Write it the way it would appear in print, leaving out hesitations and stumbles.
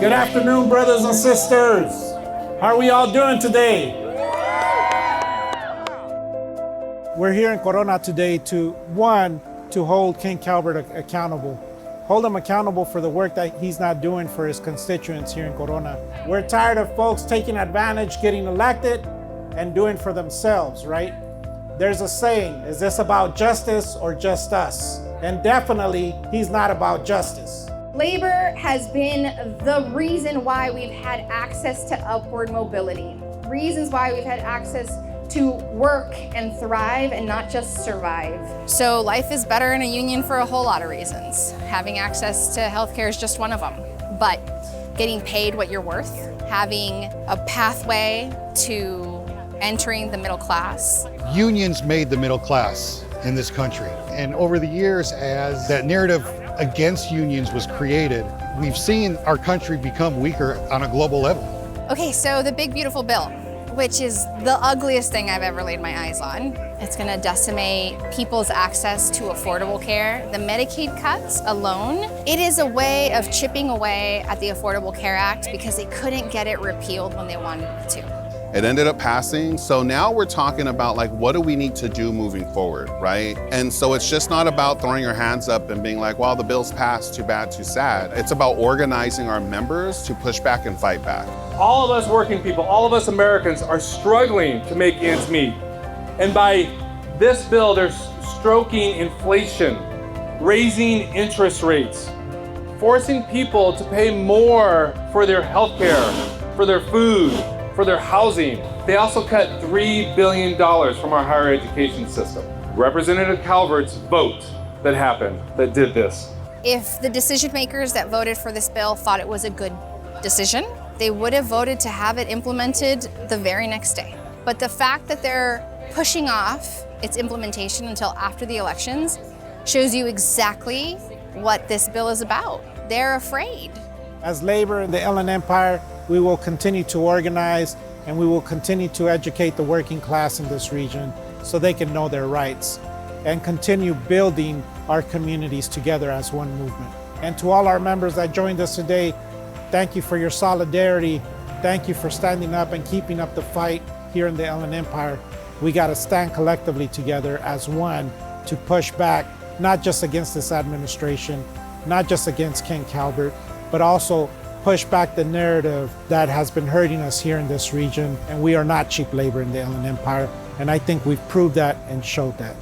Good afternoon, brothers and sisters. How are we all doing today? We're here in Corona today to hold Ken Calvert accountable. Hold him accountable for the work that he's not doing for his constituents here in Corona. We're tired of folks taking advantage, getting elected, and doing for themselves, right? There's a saying, is this about justice or just us? And definitely, he's not about justice. Labor has been the reason why we've had access to upward mobility, reasons why we've had access to work and thrive and not just survive. So life is better in a union for a whole lot of reasons. Having access to healthcare is just one of them. But getting paid what you're worth, having a pathway to entering the middle class. Unions made the middle class in this country. And over the years, as that narrative against unions was created, we've seen our country become weaker on a global level. Okay, so the big beautiful bill, which is the ugliest thing I've ever laid my eyes on. It's gonna decimate people's access to affordable care. The Medicaid cuts alone, it is a way of chipping away at the Affordable Care Act because they couldn't get it repealed when they wanted it to. It ended up passing. So now we're talking about like, what do we need to do moving forward, right? And so it's just not about throwing your hands up and being like, well, the bill's passed, too bad, too sad. It's about organizing our members to push back and fight back. All of us working people, all of us Americans are struggling to make ends meet. And by this bill, they're stroking inflation, raising interest rates, forcing people to pay more for their health care, for their food, for their housing. They also cut $3 billion from our higher education system. Representative Calvert's vote that happened, that did this. If the decision makers that voted for this bill thought it was a good decision, they would have voted to have it implemented the very next day. But the fact that they're pushing off its implementation until after the elections shows you exactly what this bill is about. They're afraid. As labor in the Inland Empire, we will continue to organize and we will continue to educate the working class in this region so they can know their rights and continue building our communities together as one movement. And to all our members that joined us today, thank you for your solidarity. Thank you for standing up and keeping up the fight here in the Inland Empire. We got to stand collectively together as one to push back, not just against this administration, not just against Ken Calvert, but also push back the narrative that has been hurting us here in this region. And we are not cheap labor in the Inland Empire. And I think we've proved that and showed that.